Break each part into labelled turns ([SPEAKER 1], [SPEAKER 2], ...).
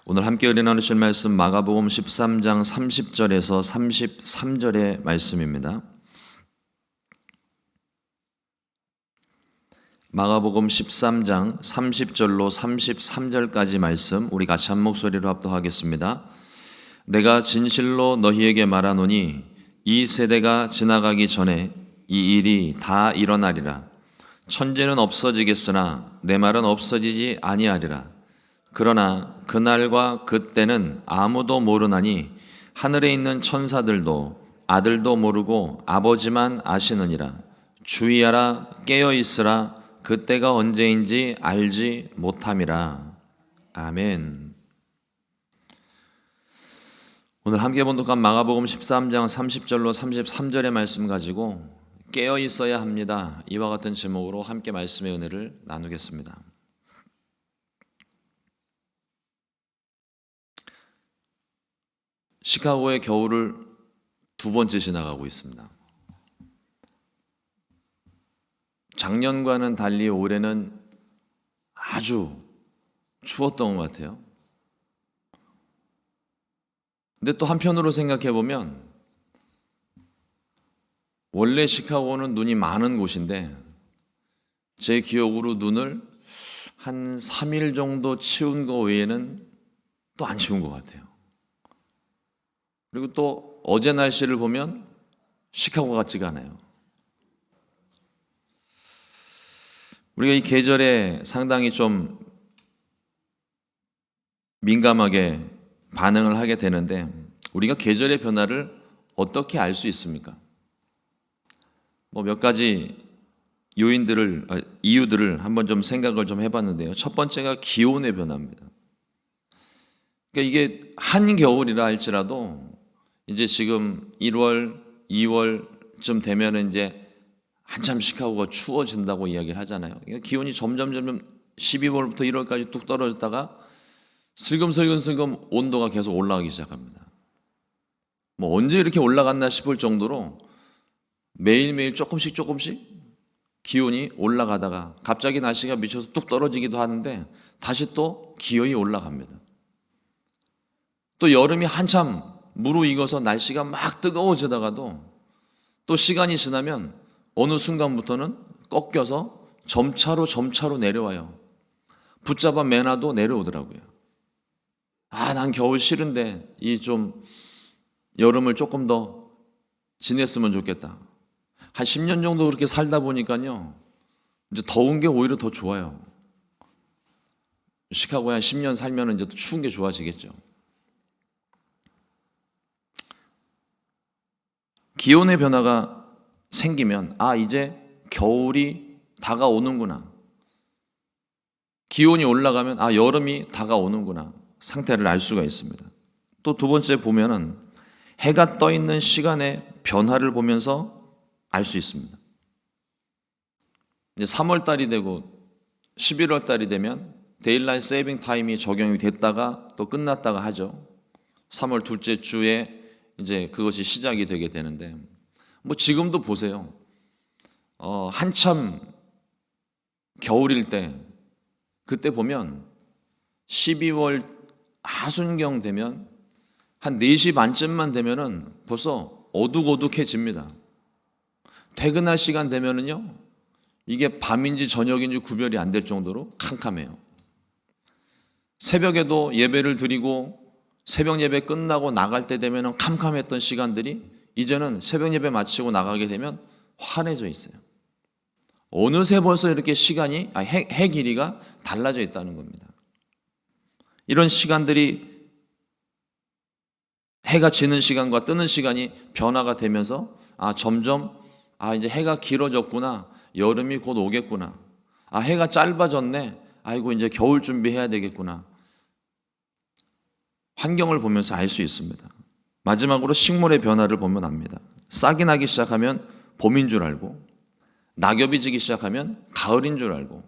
[SPEAKER 1] 오늘 함께 은혜 나누실 말씀 마가복음 13장 30절에서 33절의 말씀입니다. 마가복음 13장 30절로 33절까지 말씀 우리 같이 한 목소리로 합독하겠습니다. 내가 진실로 너희에게 말하노니 이 세대가 지나가기 전에 이 일이 다 일어나리라. 천지는 없어지겠으나 내 말은 없어지지 아니하리라. 그러나 그날과 그때는 아무도 모르나니 하늘에 있는 천사들도 아들도 모르고 아버지만 아시느니라. 주의하라, 깨어있으라. 그때가 언제인지 알지 못함이라. 아멘. 오늘 함께 본독한 마가복음 13장 30절로 33절의 말씀 가지고 깨어있어야 합니다. 이와 같은 제목으로 함께 말씀의 은혜를 나누겠습니다. 시카고의 겨울을 두 번째 지나가고 있습니다. 작년과는 달리 올해는 아주 추웠던 것 같아요. 근데 또 한편으로 생각해 보면 원래 시카고는 눈이 많은 곳인데 제 기억으로 눈을 한 3일 정도 치운 거 외에는 또 안 치운 것 같아요. 그리고 또 어제 날씨를 보면 시카고 같지가 않아요. 우리가 이 계절에 상당히 좀 민감하게 반응을 하게 되는데 우리가 계절의 변화를 어떻게 알 수 있습니까? 몇 가지 이유들을 한번 좀 생각을 좀 해봤는데요. 첫 번째가 기온의 변화입니다. 그러니까 이게 한겨울이라 할지라도 이제 지금 1월, 2월쯤 되면 이제 한참 시카고가 추워진다고 이야기를 하잖아요. 그러니까 기온이 점점 12월부터 1월까지 뚝 떨어졌다가 슬금슬금 온도가 계속 올라가기 시작합니다. 언제 이렇게 올라갔나 싶을 정도로 매일매일 조금씩 기온이 올라가다가 갑자기 날씨가 미쳐서 뚝 떨어지기도 하는데 다시 또 기온이 올라갑니다. 또 여름이 한참 무르익어서 날씨가 막 뜨거워지다가도 또 시간이 지나면 어느 순간부터는 꺾여서 점차로 내려와요. 붙잡아 매놔도 내려오더라고요. 난 겨울 싫은데 이 좀 여름을 조금 더 지냈으면 좋겠다. 한 10년 정도 그렇게 살다 보니까요. 이제 더운 게 오히려 더 좋아요. 시카고에 한 10년 살면 이제 또 추운 게 좋아지겠죠. 기온의 변화가 생기면 이제 겨울이 다가오는구나. 기온이 올라가면 여름이 다가오는구나. 상태를 알 수가 있습니다. 또 두 번째 보면은 해가 떠 있는 시간의 변화를 보면서 알 수 있습니다. 이제 3월 달이 되고 11월 달이 되면 데일라이트 세이빙 타임이 적용이 됐다가 또 끝났다가 하죠. 3월 둘째 주에 이제 그것이 시작이 되게 되는데 지금도 보세요. 한참 겨울일 때 그때 보면 12월 하순경 되면 한 4시 반쯤만 되면은 벌써 어둑어둑해집니다. 퇴근할 시간 되면은요 이게 밤인지 저녁인지 구별이 안 될 정도로 캄캄해요. 새벽에도 예배를 드리고 새벽 예배 끝나고 나갈 때 되면 캄캄했던 시간들이 이제는 새벽 예배 마치고 나가게 되면 환해져 있어요. 어느새 벌써 이렇게 시간이 해 길이가 달라져 있다는 겁니다. 이런 시간들이 해가 지는 시간과 뜨는 시간이 변화가 되면서 점점 이제 해가 길어졌구나. 여름이 곧 오겠구나. 해가 짧아졌네. 아이고 이제 겨울 준비해야 되겠구나. 환경을 보면서 알 수 있습니다. 마지막으로 식물의 변화를 보면 압니다. 싹이 나기 시작하면 봄인 줄 알고, 낙엽이 지기 시작하면 가을인 줄 알고,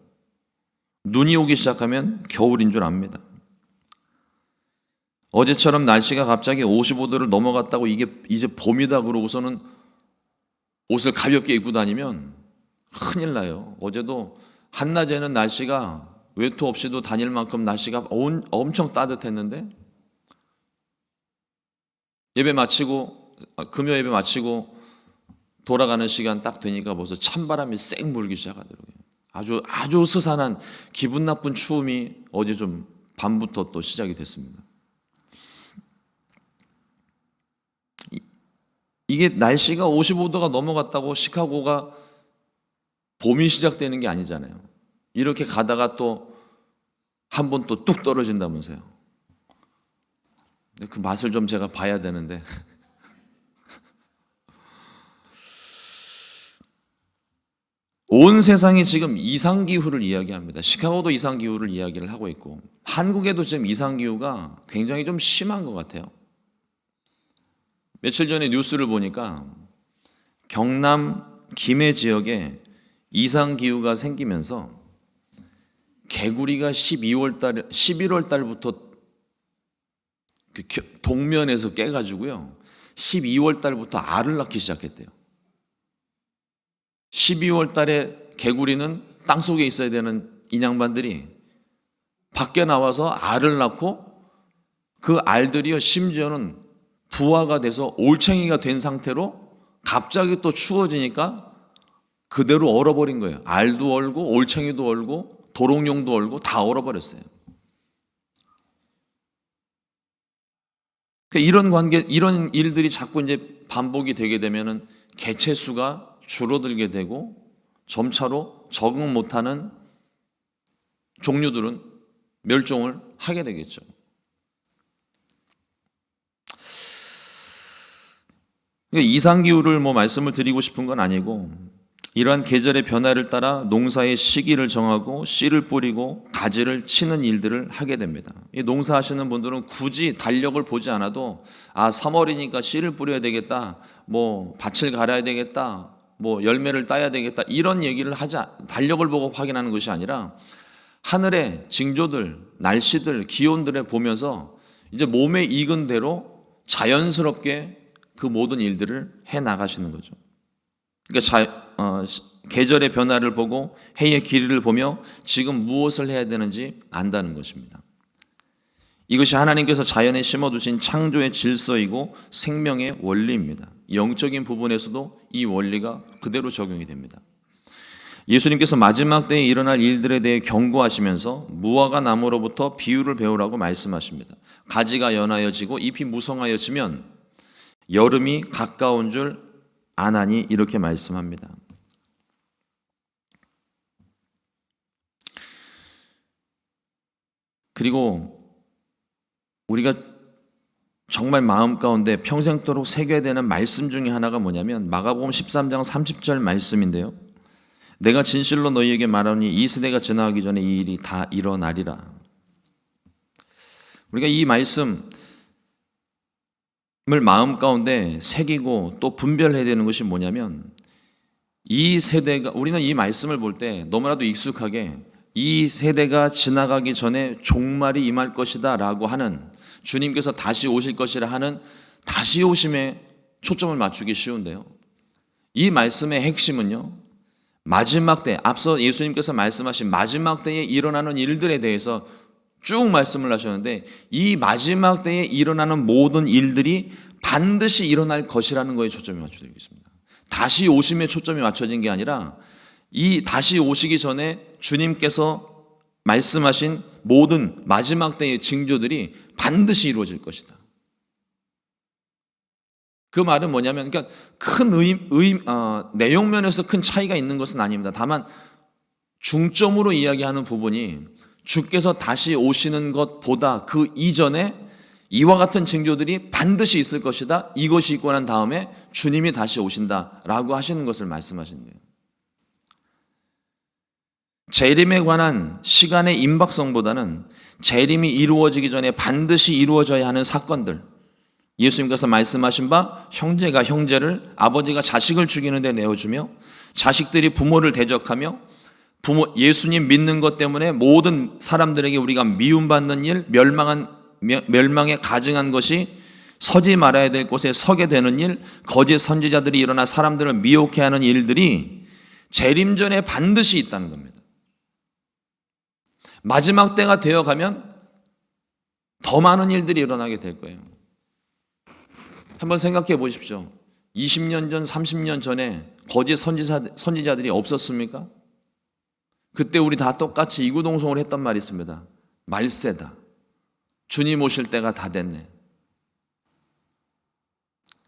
[SPEAKER 1] 눈이 오기 시작하면 겨울인 줄 압니다. 어제처럼 날씨가 갑자기 55도를 넘어갔다고 이게 이제 봄이다 그러고서는 옷을 가볍게 입고 다니면 큰일 나요. 어제도 한낮에는 날씨가 외투 없이도 다닐 만큼 날씨가 엄청 따뜻했는데 예배 마치고 금요 예배 마치고 돌아가는 시간 딱 되니까 벌써 찬바람이 쌩 불기 시작하더라고요. 아주 스산한 기분 나쁜 추움이 어제 좀 밤부터 또 시작이 됐습니다. 이게 날씨가 55도가 넘어갔다고 시카고가 봄이 시작되는 게 아니잖아요. 이렇게 가다가 또 한 번 또 뚝 떨어진다면서요. 그 맛을 좀 제가 봐야 되는데 온 세상이 지금 이상기후를 이야기합니다. 시카고도 이상기후를 이야기를 하고 있고 한국에도 지금 이상기후가 굉장히 좀 심한 것 같아요. 며칠 전에 뉴스를 보니까 경남 김해 지역에 이상기후가 생기면서 개구리가 11월 달부터 동면에서 깨가지고요 12월 달부터 알을 낳기 시작했대요. 12월 달에 개구리는 땅속에 있어야 되는 인양반들이 밖에 나와서 알을 낳고 그 알들이요 심지어는 부화가 돼서 올챙이가 된 상태로 갑자기 또 추워지니까 그대로 얼어버린 거예요. 알도 얼고 올챙이도 얼고 도롱뇽도 얼고 다 얼어버렸어요. 이런 일들이 자꾸 이제 반복이 되게 되면은 개체 수가 줄어들게 되고 점차로 적응 못하는 종류들은 멸종을 하게 되겠죠. 이상기후를 말씀을 드리고 싶은 건 아니고 이러한 계절의 변화를 따라 농사의 시기를 정하고 씨를 뿌리고 가지를 치는 일들을 하게 됩니다. 이 농사하시는 분들은 굳이 달력을 보지 않아도 3월이니까 씨를 뿌려야 되겠다, 밭을 갈아야 되겠다, 열매를 따야 되겠다 이런 얘기를 달력을 보고 확인하는 것이 아니라 하늘의 징조들, 날씨들, 기온들을 보면서 이제 몸에 익은 대로 자연스럽게 그 모든 일들을 해 나가시는 거죠. 그러니까 계절의 변화를 보고 해의 길이를 보며 지금 무엇을 해야 되는지 안다는 것입니다. 이것이 하나님께서 자연에 심어두신 창조의 질서이고 생명의 원리입니다. 영적인 부분에서도 이 원리가 그대로 적용이 됩니다. 예수님께서 마지막 때에 일어날 일들에 대해 경고하시면서 무화과 나무로부터 비유를 배우라고 말씀하십니다. 가지가 연하여지고 잎이 무성하여지면 여름이 가까운 줄 아나니 이렇게 말씀합니다. 그리고 우리가 정말 마음 가운데 평생도록 새겨야 되는 말씀 중에 하나가 뭐냐면 마가복음 13장 30절 말씀인데요. 내가 진실로 너희에게 말하노니 이 세대가 지나가기 전에 이 일이 다 일어나리라. 우리가 이 말씀을 마음 가운데 새기고 또 분별해야 되는 것이 뭐냐면 이 세대가 우리는 이 말씀을 볼 때 너무나도 익숙하게 이 세대가 지나가기 전에 종말이 임할 것이다 라고 하는 주님께서 다시 오실 것이라 하는 다시 오심에 초점을 맞추기 쉬운데요. 이 말씀의 핵심은요. 마지막 때 앞서 예수님께서 말씀하신 마지막 때에 일어나는 일들에 대해서 쭉 말씀을 하셨는데 이 마지막 때에 일어나는 모든 일들이 반드시 일어날 것이라는 거에 초점이 맞춰져 있습니다. 다시 오심에 초점이 맞춰진 게 아니라 이 다시 오시기 전에 주님께서 말씀하신 모든 마지막 때의 징조들이 반드시 이루어질 것이다. 그 말은 뭐냐면 그러니까 큰 내용 면에서 큰 차이가 있는 것은 아닙니다. 다만 중점으로 이야기하는 부분이 주께서 다시 오시는 것보다 그 이전에 이와 같은 징조들이 반드시 있을 것이다. 이것이 있고 난 다음에 주님이 다시 오신다라고 하시는 것을 말씀하시는 거예요. 재림에 관한 시간의 임박성보다는 재림이 이루어지기 전에 반드시 이루어져야 하는 사건들, 예수님께서 말씀하신 바 형제가 형제를, 아버지가 자식을 죽이는 데 내어주며 자식들이 부모를 대적하며 예수님 믿는 것 때문에 모든 사람들에게 우리가 미움받는 일, 멸망에 가증한 것이 서지 말아야 될 곳에 서게 되는 일, 거짓 선지자들이 일어나 사람들을 미혹해 하는 일들이 재림 전에 반드시 있다는 겁니다. 마지막 때가 되어가면 더 많은 일들이 일어나게 될 거예요. 한번 생각해 보십시오. 20년 전, 30년 전에 거짓 선지자들이 없었습니까? 그때 우리 다 똑같이 이구동성을 했던 말이 있습니다. 말세다. 주님 오실 때가 다 됐네.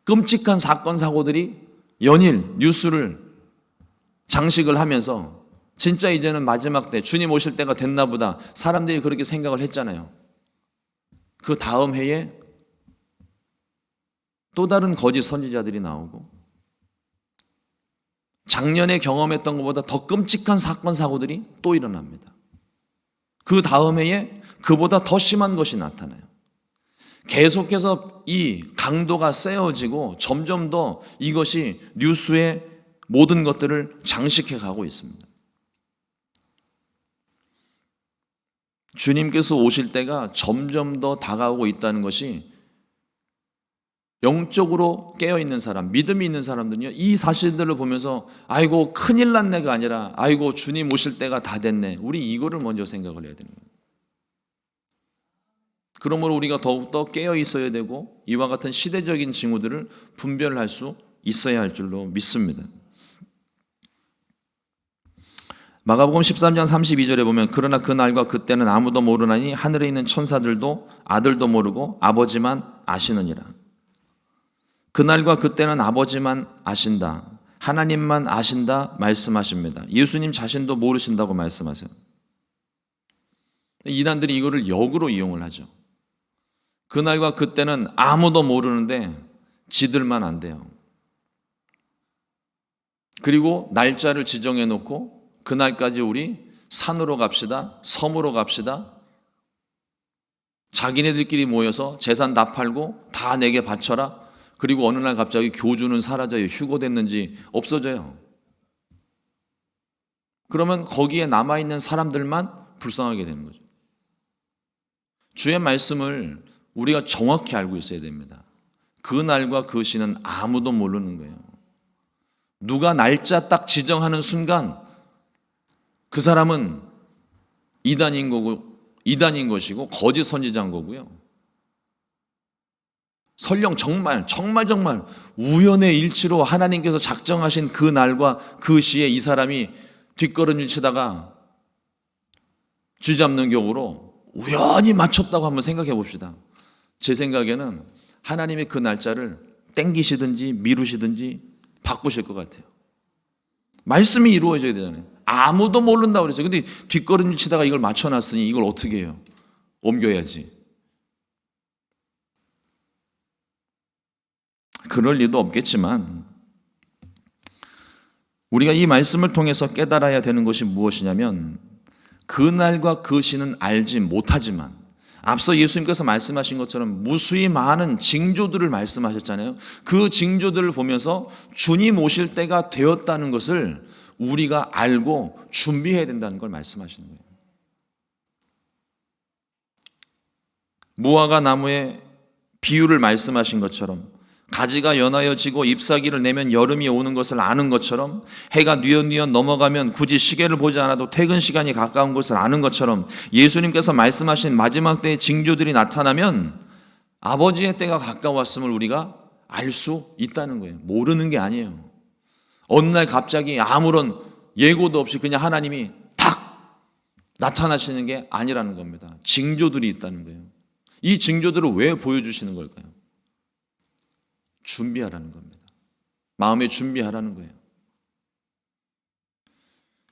[SPEAKER 1] 끔찍한 사건 사고들이 연일 뉴스를 장식을 하면서 진짜 이제는 마지막 때 주님 오실 때가 됐나 보다 사람들이 그렇게 생각을 했잖아요. 그 다음 해에 또 다른 거짓 선지자들이 나오고 작년에 경험했던 것보다 더 끔찍한 사건 사고들이 또 일어납니다. 그 다음 해에 그보다 더 심한 것이 나타나요. 계속해서 이 강도가 세워지고 점점 더 이것이 뉴스의 모든 것들을 장식해 가고 있습니다. 주님께서 오실 때가 점점 더 다가오고 있다는 것이 영적으로 깨어있는 사람, 믿음이 있는 사람들은요, 이 사실들을 보면서 아이고 큰일 났네가 아니라 아이고 주님 오실 때가 다 됐네. 우리 이거를 먼저 생각을 해야 되는 거예요. 그러므로 우리가 더욱더 깨어 있어야 되고 이와 같은 시대적인 징후들을 분별할 수 있어야 할 줄로 믿습니다. 마가복음 13장 32절에 보면 그러나 그날과 그때는 아무도 모르나니 하늘에 있는 천사들도 아들도 모르고 아버지만 아시느니라. 그날과 그때는 아버지만 아신다. 하나님만 아신다 말씀하십니다. 예수님 자신도 모르신다고 말씀하세요. 이단들이 이거를 역으로 이용을 하죠. 그날과 그때는 아무도 모르는데 지들만 안돼요. 그리고 날짜를 지정해 놓고 그날까지 우리 산으로 갑시다, 섬으로 갑시다. 자기네들끼리 모여서 재산 다 팔고 다 내게 바쳐라. 그리고 어느 날 갑자기 교주는 사라져요. 휴고됐는지 없어져요. 그러면 거기에 남아있는 사람들만 불쌍하게 되는 거죠. 주의 말씀을 우리가 정확히 알고 있어야 됩니다. 그 날과 그 시는 아무도 모르는 거예요. 누가 날짜 딱 지정하는 순간 그 사람은 이단인 것이고 거짓 선지자인 거고요. 설령 정말 우연의 일치로 하나님께서 작정하신 그 날과 그 시에 이 사람이 뒷걸음질 치다가 쥐잡는 격으로 우연히 맞췄다고 한번 생각해 봅시다. 제 생각에는 하나님이 그 날짜를 땡기시든지 미루시든지 바꾸실 것 같아요. 말씀이 이루어져야 되잖아요. 아무도 모른다고 그랬어요. 근데 뒷걸음질 치다가 이걸 맞춰놨으니 이걸 어떻게 해요? 옮겨야지. 그럴 리도 없겠지만 우리가 이 말씀을 통해서 깨달아야 되는 것이 무엇이냐면 그날과 그 시는 알지 못하지만 앞서 예수님께서 말씀하신 것처럼 무수히 많은 징조들을 말씀하셨잖아요. 그 징조들을 보면서 주님 오실 때가 되었다는 것을 우리가 알고 준비해야 된다는 걸 말씀하시는 거예요. 무화과 나무의 비유를 말씀하신 것처럼 가지가 연하여 지고 잎사귀를 내면 여름이 오는 것을 아는 것처럼 해가 뉘엿뉘엿 넘어가면 굳이 시계를 보지 않아도 퇴근 시간이 가까운 것을 아는 것처럼 예수님께서 말씀하신 마지막 때의 징조들이 나타나면 아버지의 때가 가까웠음을 우리가 알 수 있다는 거예요. 모르는 게 아니에요. 어느 날 갑자기 아무런 예고도 없이 그냥 하나님이 탁 나타나시는 게 아니라는 겁니다. 징조들이 있다는 거예요. 이 징조들을 왜 보여주시는 걸까요? 준비하라는 겁니다. 마음에 준비하라는 거예요.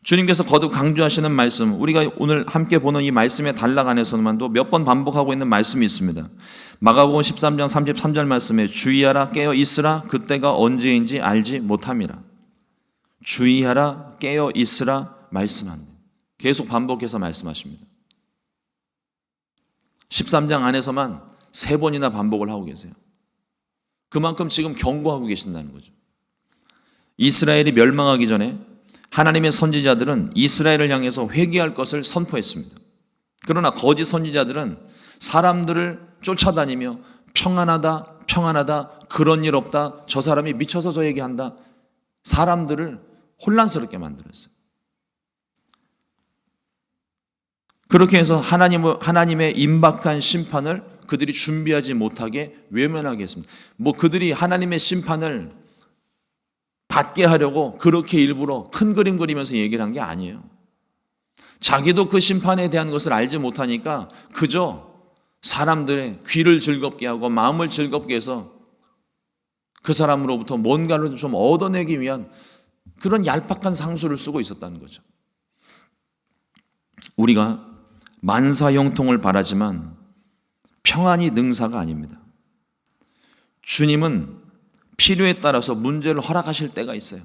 [SPEAKER 1] 주님께서 거듭 강조하시는 말씀, 우리가 오늘 함께 보는 이 말씀의 단락 안에서만도 몇 번 반복하고 있는 말씀이 있습니다. 마가복음 13장 33절 말씀에 주의하라 깨어 있으라 그때가 언제인지 알지 못함이라. 주의하라 깨어 있으라 말씀합니다. 계속 반복해서 말씀하십니다. 13장 안에서만 3번이나 반복을 하고 계세요. 그만큼 지금 경고하고 계신다는 거죠. 이스라엘이 멸망하기 전에 하나님의 선지자들은 이스라엘을 향해서 회개할 것을 선포했습니다. 그러나 거짓 선지자들은 사람들을 쫓아다니며 평안하다, 평안하다, 그런 일 없다, 저 사람이 미쳐서 저 얘기한다, 사람들을 혼란스럽게 만들었어요. 그렇게 해서 하나님의 임박한 심판을 그들이 준비하지 못하게 외면하게 했습니다. 뭐 그들이 하나님의 심판을 받게 하려고 그렇게 일부러 큰 그림 그리면서 얘기를 한 게 아니에요. 자기도 그 심판에 대한 것을 알지 못하니까 그저 사람들의 귀를 즐겁게 하고 마음을 즐겁게 해서 그 사람으로부터 뭔가를 좀 얻어내기 위한 그런 얄팍한 상수를 쓰고 있었다는 거죠. 우리가 만사형통을 바라지만 평안이 능사가 아닙니다. 주님은 필요에 따라서 문제를 허락하실 때가 있어요.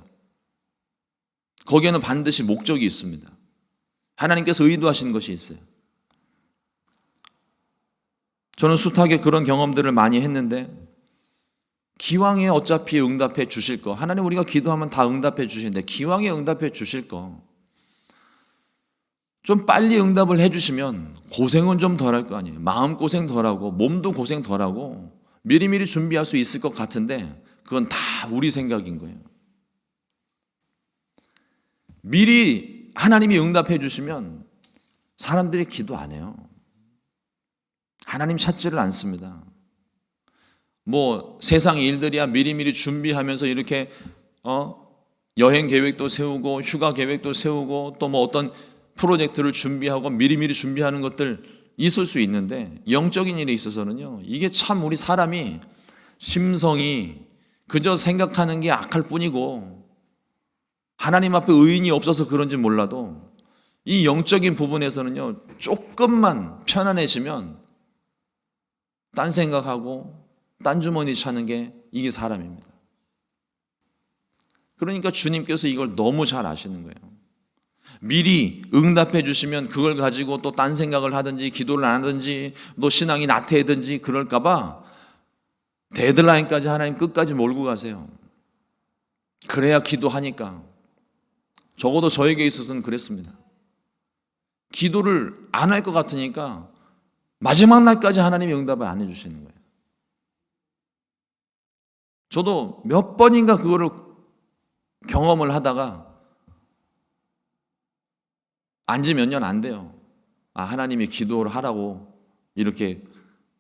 [SPEAKER 1] 거기에는 반드시 목적이 있습니다. 하나님께서 의도하신 것이 있어요. 저는 숱하게 그런 경험들을 많이 했는데 기왕에 어차피 응답해 주실 거, 하나님 우리가 기도하면 다 응답해 주시는데 기왕에 응답해 주실 거 좀 빨리 응답을 해 주시면 고생은 좀 덜할 거 아니에요. 마음고생 덜하고 몸도 고생 덜하고 미리미리 준비할 수 있을 것 같은데 그건 다 우리 생각인 거예요. 미리 하나님이 응답해 주시면 사람들이 기도 안 해요. 하나님 찾지를 않습니다. 뭐 세상 일들이야 미리미리 준비하면서 이렇게 여행 계획도 세우고 휴가 계획도 세우고 또 뭐 어떤 프로젝트를 준비하고 미리미리 준비하는 것들 있을 수 있는데 영적인 일에 있어서는요, 이게 참 우리 사람이 심성이 그저 생각하는 게 악할 뿐이고 하나님 앞에 의인이 없어서 그런지 몰라도 이 영적인 부분에서는요, 조금만 편안해지면 딴 생각하고 딴 주머니 차는 게 이게 사람입니다. 그러니까 주님께서 이걸 너무 잘 아시는 거예요. 미리 응답해 주시면 그걸 가지고 또 딴 생각을 하든지 기도를 안 하든지 또 신앙이 나태해든지 그럴까 봐 데드라인까지 하나님 끝까지 몰고 가세요. 그래야 기도하니까. 적어도 저에게 있어서는 그랬습니다. 기도를 안 할 것 같으니까 마지막 날까지 하나님이 응답을 안 해주시는 거예요. 저도 몇 번인가 그거를 경험을 하다가 안지 몇 년 안 돼요. 하나님이 기도를 하라고 이렇게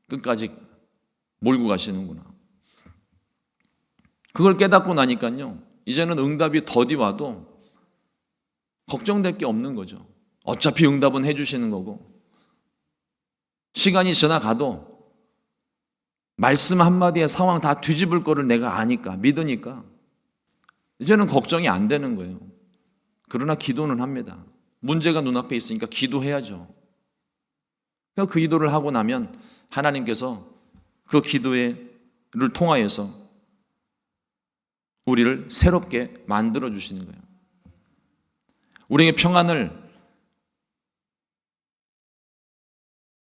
[SPEAKER 1] 끝까지 몰고 가시는구나. 그걸 깨닫고 나니까요, 이제는 응답이 더디 와도 걱정될 게 없는 거죠. 어차피 응답은 해주시는 거고 시간이 지나가도 말씀 한마디에 상황 다 뒤집을 거를 내가 아니까, 믿으니까 이제는 걱정이 안 되는 거예요. 그러나 기도는 합니다. 문제가 눈앞에 있으니까 기도해야죠. 그 기도를 하고 나면 하나님께서 그 기도를 통하여서 우리를 새롭게 만들어 주시는 거예요. 우리에게 평안을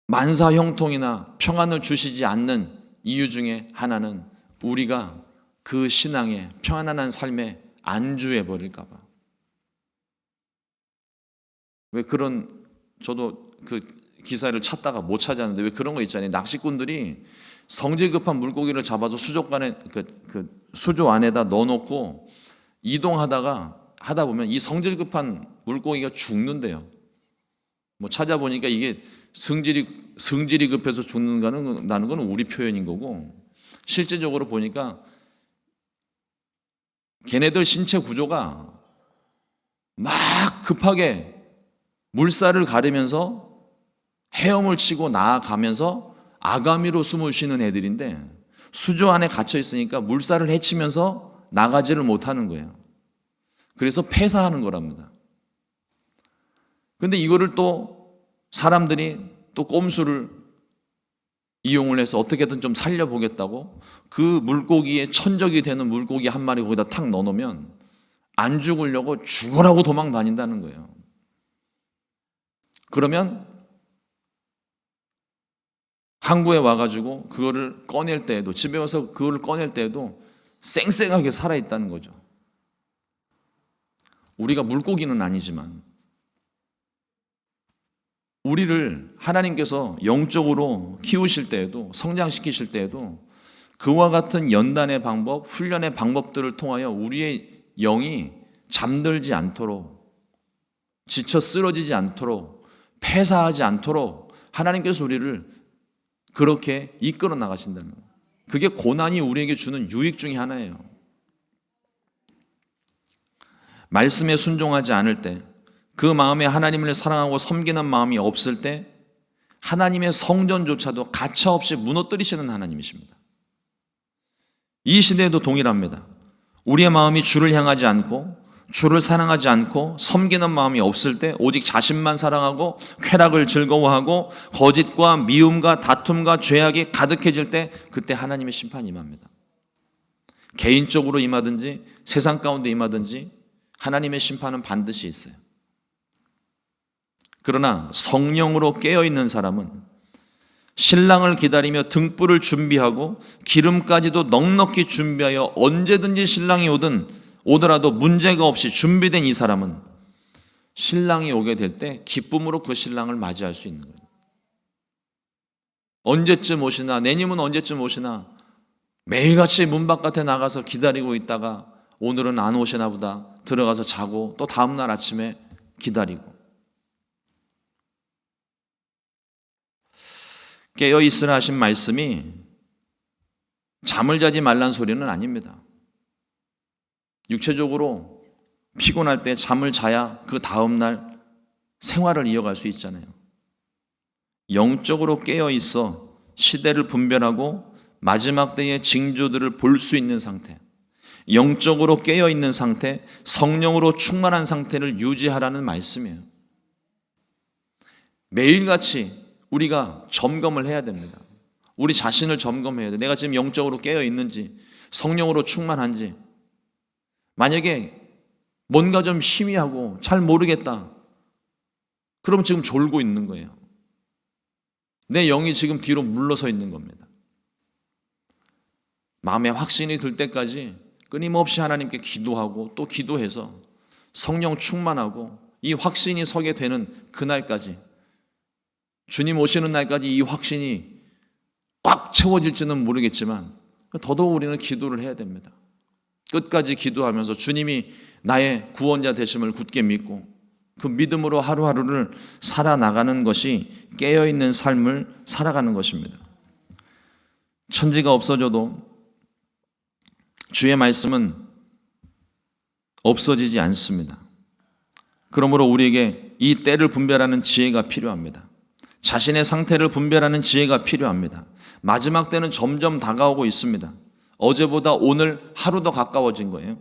[SPEAKER 1] 만사형통이나 평안을 주시지 않는 이유 중에 하나는 우리가 그 신앙에 평안한 삶에 안주해 버릴까 봐. 왜 그런, 저도 그 기사를 찾다가 못 찾았는데 왜 그런 거 있잖아요. 낚시꾼들이 성질 급한 물고기를 잡아서 수족관에 수조 안에다 넣어놓고 이동하다가 하다 보면 이 성질 급한 물고기가 죽는데요. 뭐 찾아보니까 이게 성질이 급해서 죽는다는 건 우리 표현인 거고, 실제적으로 보니까 걔네들 신체 구조가 막 급하게 물살을 가르면서 헤엄을 치고 나아가면서 아가미로 숨을 쉬는 애들인데 수조 안에 갇혀 있으니까 물살을 헤치면서 나가지를 못하는 거예요. 그래서 폐사하는 거랍니다. 그런데 이거를 또 사람들이 또 꼼수를 이용을 해서 어떻게든 좀 살려보겠다고 그 물고기에 천적이 되는 물고기 한 마리 거기다 탁 넣어놓으면 안 죽으려고 죽으라고 도망 다닌다는 거예요. 그러면 항구에 와가지고 그거를 꺼낼 때에도, 집에 와서 그거를 꺼낼 때에도 쌩쌩하게 살아있다는 거죠. 우리가 물고기는 아니지만 우리를 하나님께서 영적으로 키우실 때에도, 성장시키실 때에도 그와 같은 연단의 방법, 훈련의 방법들을 통하여 우리의 영이 잠들지 않도록, 지쳐 쓰러지지 않도록 폐사하지 않도록 하나님께서 우리를 그렇게 이끌어 나가신다는 거예요. 그게 고난이 우리에게 주는 유익 중에 하나예요. 말씀에 순종하지 않을 때, 그 마음에 하나님을 사랑하고 섬기는 마음이 없을 때 하나님의 성전조차도 가차없이 무너뜨리시는 하나님이십니다. 이 시대에도 동일합니다. 우리의 마음이 주를 향하지 않고 주를 사랑하지 않고 섬기는 마음이 없을 때, 오직 자신만 사랑하고 쾌락을 즐거워하고 거짓과 미움과 다툼과 죄악이 가득해질 때, 그때 하나님의 심판이 임합니다. 개인적으로 임하든지 세상 가운데 임하든지 하나님의 심판은 반드시 있어요. 그러나 성령으로 깨어있는 사람은 신랑을 기다리며 등불을 준비하고 기름까지도 넉넉히 준비하여 언제든지 신랑이 오더라도 문제가 없이 준비된 이 사람은 신랑이 오게 될 때 기쁨으로 그 신랑을 맞이할 수 있는 거예요. 언제쯤 오시나, 내님은 언제쯤 오시나, 매일같이 문 바깥에 나가서 기다리고 있다가 오늘은 안 오시나 보다 들어가서 자고 또 다음날 아침에 기다리고. 깨어있으라 하신 말씀이 잠을 자지 말란 소리는 아닙니다. 육체적으로 피곤할 때 잠을 자야 그 다음날 생활을 이어갈 수 있잖아요. 영적으로 깨어있어 시대를 분별하고 마지막 때의 징조들을 볼 수 있는 상태, 영적으로 깨어있는 상태, 성령으로 충만한 상태를 유지하라는 말씀이에요. 매일같이 우리가 점검을 해야 됩니다. 우리 자신을 점검해야 돼. 내가 지금 영적으로 깨어있는지, 성령으로 충만한지. 만약에 뭔가 좀 희미하고 잘 모르겠다, 그럼 지금 졸고 있는 거예요. 내 영이 지금 뒤로 물러서 있는 겁니다. 마음에 확신이 들 때까지 끊임없이 하나님께 기도하고 또 기도해서 성령 충만하고 이 확신이 서게 되는 그날까지, 주님 오시는 날까지 이 확신이 꽉 채워질지는 모르겠지만 더더욱 우리는 기도를 해야 됩니다. 끝까지 기도하면서 주님이 나의 구원자 되심을 굳게 믿고 그 믿음으로 하루하루를 살아나가는 것이 깨어있는 삶을 살아가는 것입니다. 천지가 없어져도 주의 말씀은 없어지지 않습니다. 그러므로 우리에게 이 때를 분별하는 지혜가 필요합니다. 자신의 상태를 분별하는 지혜가 필요합니다. 마지막 때는 점점 다가오고 있습니다. 어제보다 오늘 하루 더 가까워진 거예요.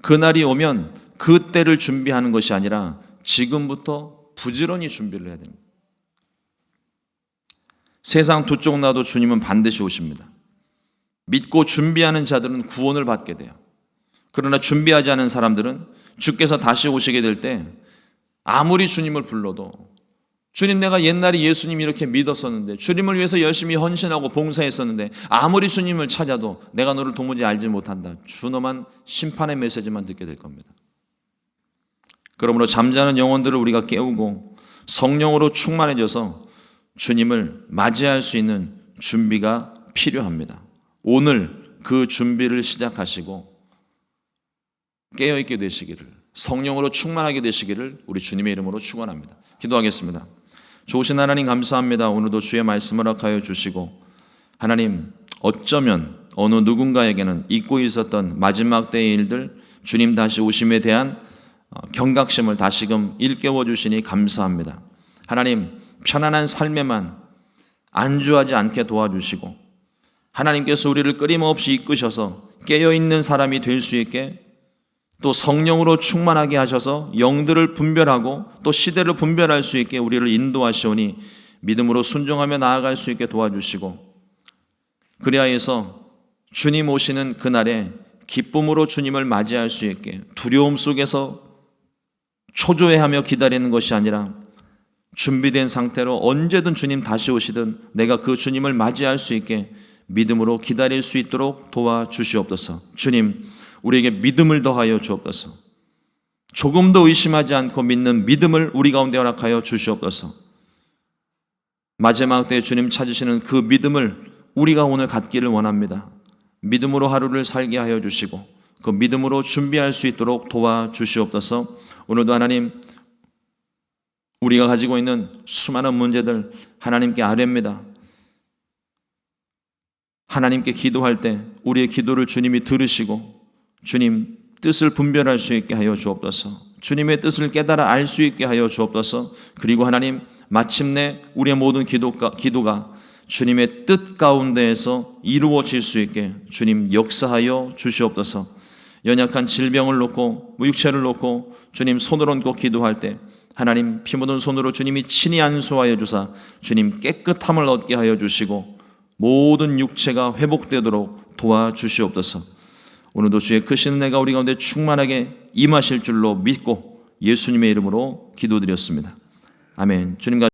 [SPEAKER 1] 그날이 오면 그 때를 준비하는 것이 아니라 지금부터 부지런히 준비를 해야 됩니다. 세상 두 쪽 나도 주님은 반드시 오십니다. 믿고 준비하는 자들은 구원을 받게 돼요. 그러나 준비하지 않은 사람들은 주께서 다시 오시게 될 때 아무리 주님을 불러도, 주님 내가 옛날에 예수님 이렇게 믿었었는데, 주님을 위해서 열심히 헌신하고 봉사했었는데, 아무리 주님을 찾아도 내가 너를 도무지 알지 못한다, 준엄한 심판의 메시지만 듣게 될 겁니다. 그러므로 잠자는 영혼들을 우리가 깨우고 성령으로 충만해져서 주님을 맞이할 수 있는 준비가 필요합니다. 오늘 그 준비를 시작하시고 깨어있게 되시기를, 성령으로 충만하게 되시기를 우리 주님의 이름으로 축원합니다. 기도하겠습니다. 좋으신 하나님 감사합니다. 오늘도 주의 말씀을 허락하여 주시고, 하나님 어쩌면 어느 누군가에게는 잊고 있었던 마지막 때의 일들, 주님 다시 오심에 대한 경각심을 다시금 일깨워 주시니 감사합니다. 하나님 편안한 삶에만 안주하지 않게 도와주시고, 하나님께서 우리를 끊임없이 이끄셔서 깨어있는 사람이 될 수 있게, 또 성령으로 충만하게 하셔서 영들을 분별하고 또 시대를 분별할 수 있게 우리를 인도하시오니 믿음으로 순종하며 나아갈 수 있게 도와주시고, 그리하여서 주님 오시는 그날에 기쁨으로 주님을 맞이할 수 있게, 두려움 속에서 초조해하며 기다리는 것이 아니라 준비된 상태로 언제든 주님 다시 오시든 내가 그 주님을 맞이할 수 있게 믿음으로 기다릴 수 있도록 도와주시옵소서. 주님, 우리에게 믿음을 더하여 주옵소서. 조금도 의심하지 않고 믿는 믿음을 우리 가운데 허락하여 주시옵소서. 마지막 때 주님 찾으시는 그 믿음을 우리가 오늘 갖기를 원합니다. 믿음으로 하루를 살게 하여 주시고 그 믿음으로 준비할 수 있도록 도와주시옵소서. 오늘도 하나님, 우리가 가지고 있는 수많은 문제들 하나님께 아뢰입니다. 하나님께 기도할 때 우리의 기도를 주님이 들으시고 주님 뜻을 분별할 수 있게 하여 주옵소서. 주님의 뜻을 깨달아 알 수 있게 하여 주옵소서. 그리고 하나님 마침내 우리의 모든 기도가 주님의 뜻 가운데에서 이루어질 수 있게 주님 역사하여 주시옵소서. 연약한 질병을 놓고 육체를 놓고 주님 손을 얹고 기도할 때 하나님 피 묻은 손으로 주님이 친히 안수하여 주사 주님 깨끗함을 얻게 하여 주시고 모든 육체가 회복되도록 도와주시옵소서. 오늘도 주의 크신 은혜가 우리 가운데 충만하게 임하실 줄로 믿고 예수님의 이름으로 기도드렸습니다. 아멘. 주님과